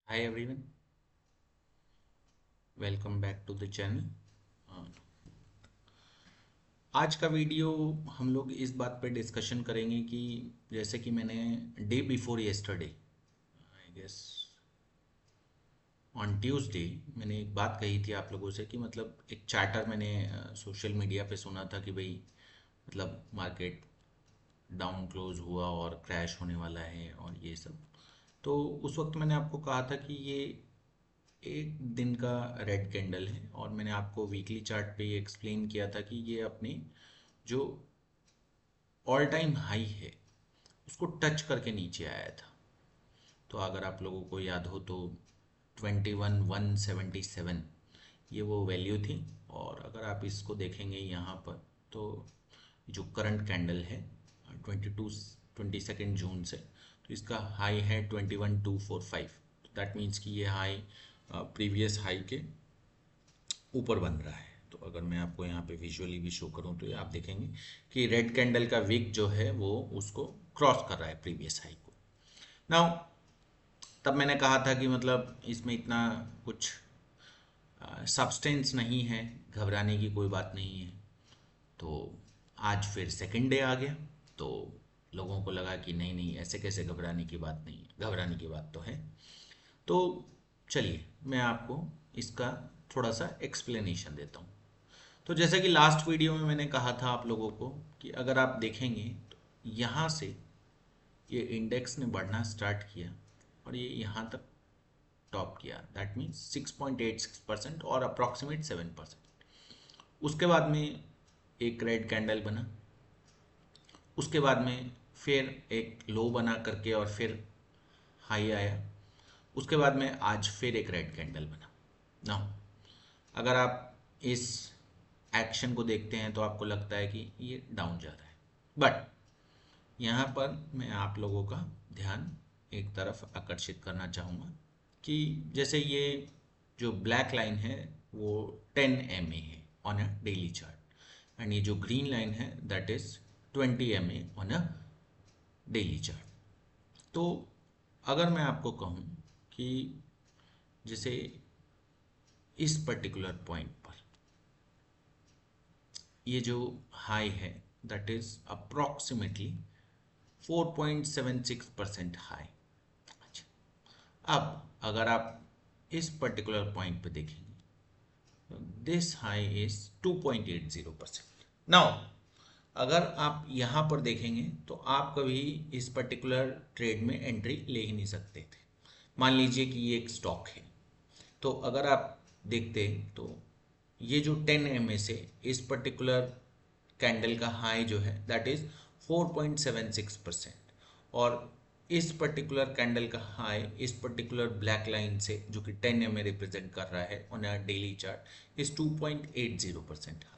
Hi everyone, welcome back to the channel. आज का video हम लोग इस बात पे डिस्कशन करेंगे कि जैसे कि मैंने day before yesterday, I guess on Tuesday, मैंने एक बात कही थी आप लोगों से कि मतलब एक चार्टर मैंने सोशल मीडिया पे सुना था कि भाई मतलब मार्केट डाउन क्लोज हुआ और क्रैश होने वाला है और ये सब। तो उस वक्त मैंने आपको कहा था कि ये एक दिन का रेड कैंडल है और मैंने आपको वीकली चार्ट पे ये एक्सप्लेन किया था कि ये अपनी जो ऑल टाइम हाई है उसको टच करके नीचे आया था। तो अगर आप लोगों को याद हो तो 21,177 ये वो वैल्यू थी। और अगर आप इसको देखेंगे यहाँ पर तो जो करंट कैंडल है 22 जून से, तो इसका हाई है 21,245। दैट मीन्स कि ये हाई प्रीवियस हाई के ऊपर बन रहा है। तो अगर मैं आपको यहाँ पे विजुअली भी शो करूँ तो ये आप देखेंगे कि रेड कैंडल का विक जो है वो उसको क्रॉस कर रहा है प्रीवियस हाई को। नाउ तब मैंने कहा था कि मतलब इसमें इतना कुछ सब्सटेंस नहीं है, घबराने की कोई बात नहीं है। तो आज फिर सेकंड डे आ गया, तो लोगों को लगा कि नहीं नहीं, ऐसे कैसे, घबराने की बात नहीं है, घबराने की बात तो है। तो चलिए मैं आपको इसका थोड़ा सा एक्सप्लेनेशन देता हूँ। तो जैसा कि लास्ट वीडियो में मैंने कहा था आप लोगों को कि अगर आप देखेंगे तो यहाँ से ये इंडेक्स ने बढ़ना स्टार्ट किया और ये यहाँ तक टॉप किया। दैट मीन्स 6.86% और अप्रॉक्सीमेट 7%। उसके बाद में एक रेड कैंडल बना, उसके बाद में फिर एक लो बना करके और फिर हाई आया। उसके बाद में आज फिर एक रेड कैंडल बना ना। अगर आप इस एक्शन को देखते हैं तो आपको लगता है कि ये डाउन जा रहा है, बट यहाँ पर मैं आप लोगों का ध्यान एक तरफ आकर्षित करना चाहूँगा कि जैसे ये जो ब्लैक लाइन है वो 10 MA है on a daily chart, and ये जो ग्रीन लाइन है that is 20 MA on a daily chart. तो अगर मैं आपको कहूँ कि जैसे इस पर्टिकुलर पॉइंट पर ये जो हाई है दैट इज अप्रॉक्सीमेटली 4.76% हाई। अच्छा, अब अगर आप इस पर्टिकुलर पॉइंट पे देखेंगे, दिस हाई इज 2.80%। नाउ अगर आप यहाँ पर देखेंगे तो आप कभी इस पर्टिकुलर ट्रेड में एंट्री ले ही नहीं सकते थे। मान लीजिए कि ये एक स्टॉक है, तो अगर आप देखते तो ये जो 10 MA से इस पर्टिकुलर कैंडल का हाई जो है दैट इज 4.76%, और इस पर्टिकुलर कैंडल का हाई इस पर्टिकुलर ब्लैक लाइन से जो कि 10 MA रिप्रेजेंट कर रहा है on a daily chart is 2.80% high.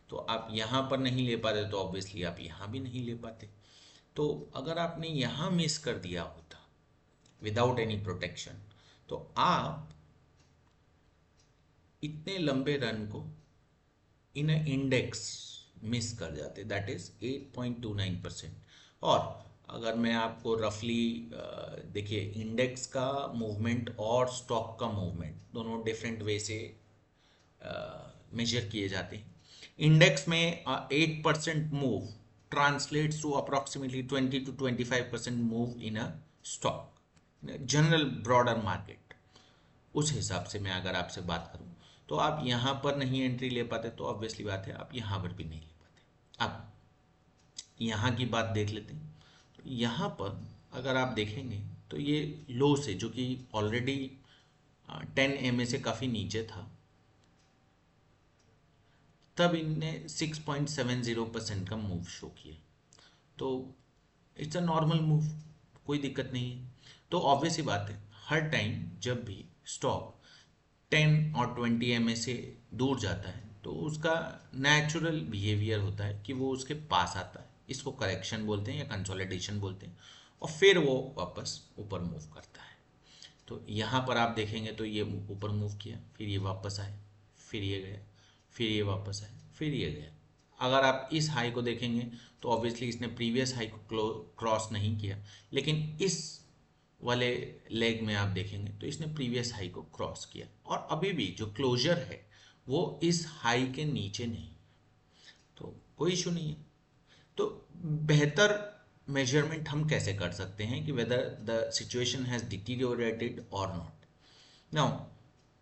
तो आप यहाँ पर नहीं ले पाते तो ऑब्वियसली आप यहाँ भी नहीं ले पाते। तो अगर आपने यहाँ मिस कर दिया होता विदाउट एनी प्रोटेक्शन तो आप इतने लंबे रन को इन इंडेक्स मिस कर जाते, दैट इज 8.29%। और अगर मैं आपको रफली देखिए, इंडेक्स का मूवमेंट और स्टॉक का मूवमेंट दोनों डिफरेंट वे से मेजर किए जाते हैं। इंडेक्स में 8% move translates to approximately 20 to 25% move in a stock general broader market. उस हिसाब से मैं अगर आपसे बात करूं तो आप यहाँ पर नहीं एंट्री ले पाते, तो ऑब्वियसली बात है आप यहाँ पर भी नहीं ले पाते। अब यहाँ की बात देख लेते हैं। तो यहाँ पर अगर आप देखेंगे तो ये लो से जो कि ऑलरेडी 10 MA से काफ़ी नीचे था, तब इनने 6.70% का मूव शो किया। तो इट्स अ नॉर्मल मूव, कोई दिक्कत नहीं है। तो ऑब्वियस ही बात है, हर टाइम जब भी स्टॉक 10 और 20 MA से दूर जाता है तो उसका नेचुरल बिहेवियर होता है कि वो उसके पास आता है। इसको करेक्शन बोलते हैं या कंसोलिडेशन बोलते हैं, और फिर वो वापस ऊपर मूव करता है। तो यहाँ पर आप देखेंगे तो ये ऊपर मूव किया, फिर ये वापस आए, फिर ये गया, फिर ये वापस आए, फिर ये गया। अगर आप इस हाई को देखेंगे तो ऑब्वियसली इसने प्रीवियस हाई को क्रॉस नहीं किया, लेकिन इस वाले लेग में आप देखेंगे तो इसने प्रीवियस हाई को क्रॉस किया और अभी भी जो क्लोजर है वो इस हाई के नीचे नहीं, तो कोई इशू नहीं है। तो बेहतर मेजरमेंट हम कैसे कर सकते हैं कि whether the situation has deteriorated और not. Now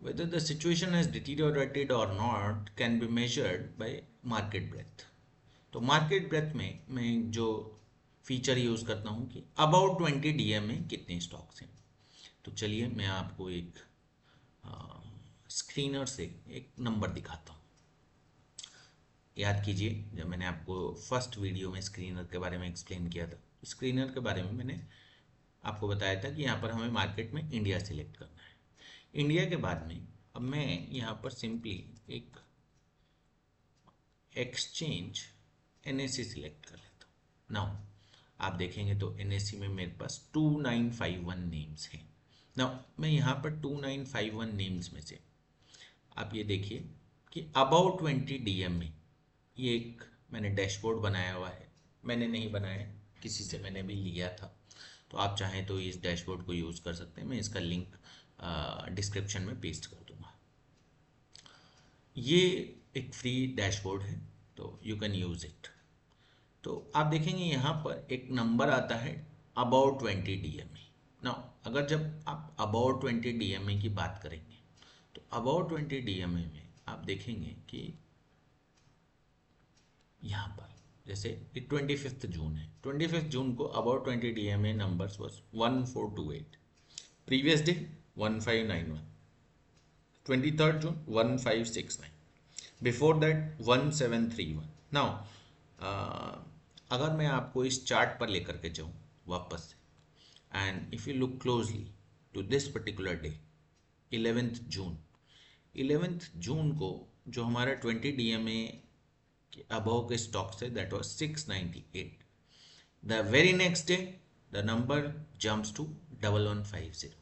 whether the situation has deteriorated or not can be measured by market breadth। तो मार्केट ब्रेथ में मैं जो फीचर यूज़ करता हूँ कि अबाउट 20 डीएम में कितने स्टॉक्स हैं। तो चलिए मैं आपको एक स्क्रीनर से एक नंबर दिखाता हूँ। याद कीजिए जब मैंने आपको फर्स्ट वीडियो में स्क्रीनर के बारे में एक्सप्लेन किया था, स्क्रीनर के बारे में मैंने आपको बताया था कि यहाँ पर हमें मार्केट में इंडिया सिलेक्ट करना है। इंडिया के बाद में अब मैं यहाँ पर सिंपली एक एक्सचेंज एनएससी सिलेक्ट कर लेता हूँ। नाउ आप देखेंगे तो एनएससी में मेरे पास 2951 नेम्स हैं। नाउ मैं यहाँ पर 2951 नेम्स में से आप ये देखिए कि अबाउट 20 डीएम में ये एक मैंने डैशबोर्ड बनाया हुआ है। मैंने नहीं बनाया, किसी से मैंने भी लिया था, तो आप चाहें तो इस डैशबोर्ड को यूज़ कर सकते हैं। मैं इसका लिंक डिस्क्रिप्शन में पेस्ट कर दूंगा। ये एक फ्री डैशबोर्ड है तो यू कैन यूज़ इट। तो आप देखेंगे यहाँ पर एक नंबर आता है अबाउट 20 डीएमए। नाउ अगर जब आप अबाउट 20 डीएमए की बात करेंगे तो अबाउट 20 डीएमए में आप देखेंगे कि यहाँ पर जैसे 25 जून है, 25 जून को about 20 DMA numbers was 1428, previous day 1591, 23rd June 1569, before that 1731। Now अगर मैं आपको इस चार्ट पर लेकर के जाऊँ वापस से, and if you look closely to this particular day 11th June, 11th June को जो हमारा 20 डीएमए के अबव के स्टॉक्स है that was 698। The very next day the number jumps to 1150।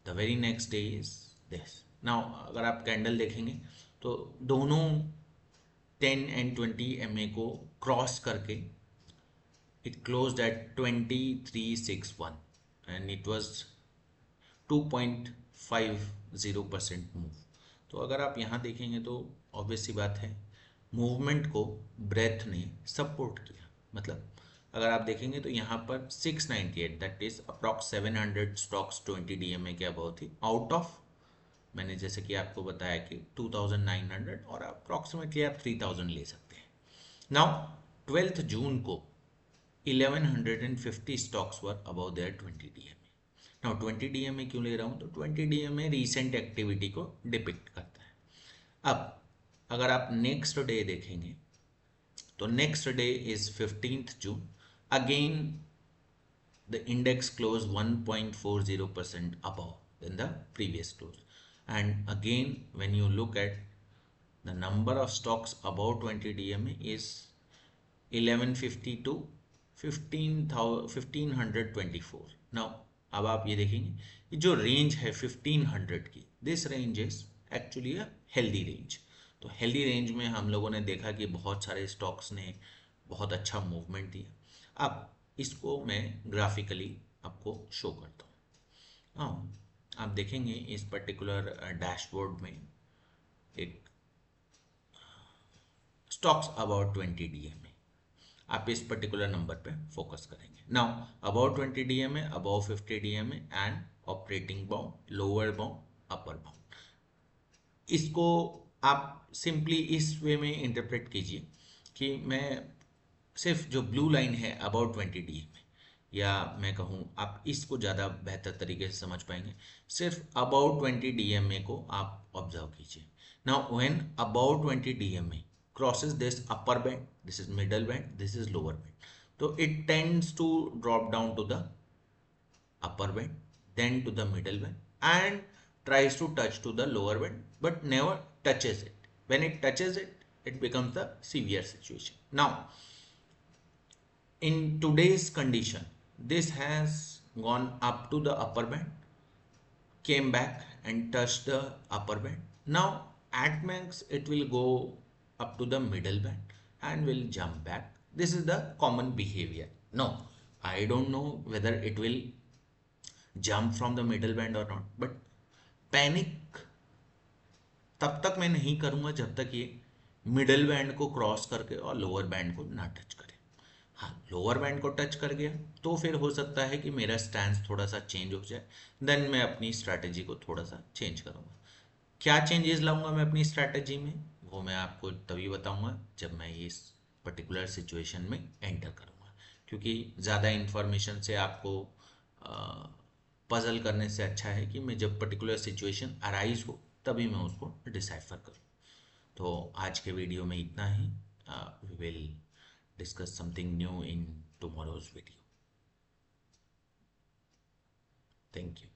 The very next day is this. Now अगर आप candle देखेंगे तो दोनों 10 एंड 20 एमए को क्रॉस करके it closed at 2361 and it was 2.50% move. तो अगर आप यहाँ देखेंगे तो ऑब्वियस सी बात है मूवमेंट को ब्रेथ ने सपोर्ट किया। मतलब अगर आप देखेंगे तो यहाँ पर 698 that is approx 700 stocks 20 DMA के अबव थी, आउट ऑफ मैंने जैसे कि आपको बताया कि 2900 और अप्रॉक्सीमेटली आप 3000 ले सकते हैं। नाउ 12th जून को 1150 stocks were above their 20 DMA। Now 20 DMA क्यों ले रहा हूँ, तो 20 DMA recent activity को डिपिक्ट करता है। अब अगर आप नेक्स्ट डे देखेंगे तो next day is 15th June, again the index closed 1.40% above than the previous close, and again when you look at the number of stocks above 20 DMA is 1150 to 1524। Now अब आप ये देखेंगे कि जो range है 1500 की, this range is actually a healthy range. तो healthy range में हम लोगों ने देखा कि बहुत सारे स्टॉक्स ने बहुत अच्छा मूवमेंट दिया। अब इसको मैं ग्राफिकली आपको शो करता हूँ। हाँ, आप देखेंगे इस पर्टिकुलर डैशबोर्ड में एक स्टॉक्स अबाउट 20 डीएमए, आप इस पर्टिकुलर नंबर पे फोकस करेंगे। Now about 20 DMA, about 50 DMA and operating bound, lower bound, upper bound. इसको आप सिंपली इस वे में इंटरप्रेट कीजिए कि मैं सिर्फ जो ब्लू लाइन है अबाउट 20 डीएमए, या मैं कहूँ आप इसको ज़्यादा बेहतर तरीके से समझ पाएंगे, सिर्फ अबाउट 20 डीएमए को आप ऑब्जर्व कीजिए। Now when about 20 DMA crosses this upper band, this is middle band, this is lower band, so it tends to drop down to the upper band, then to the middle band and tries to touch to the lower band but never touches it. When it touches it, it becomes the severe situation. Now in today's condition this has gone up to the upper band, came back and touched the upper band. Now at max it will go up to the middle band and will jump back. This is the common behavior. No, I don't know whether it will jump from the middle band और not, but panic तब तक मैं नहीं करूंगा जब तक ये middle band को क्रॉस करके और लोअर बैंड को ना टच करे। हाँ, लोअर बैंड को टच कर गया तो फिर हो सकता है कि मेरा स्टैंस थोड़ा सा चेंज हो जाए, देन मैं अपनी स्ट्रैटेजी को थोड़ा सा चेंज करूंगा। क्या चेंजेस लाऊंगा मैं अपनी स्ट्रैटेजी में, वो मैं आपको तभी बताऊंगा जब मैं इस पर्टिकुलर सिचुएशन में एंटर करूंगा, क्योंकि ज़्यादा इंफॉर्मेशन से आपको पजल करने से अच्छा है कि मैं जब पर्टिकुलर सिचुएशन अराइज हो तभी मैं उसको डिसाइफर करूं। तो आज के वीडियो में इतना ही। We will discuss something new in tomorrow's video. Thank you.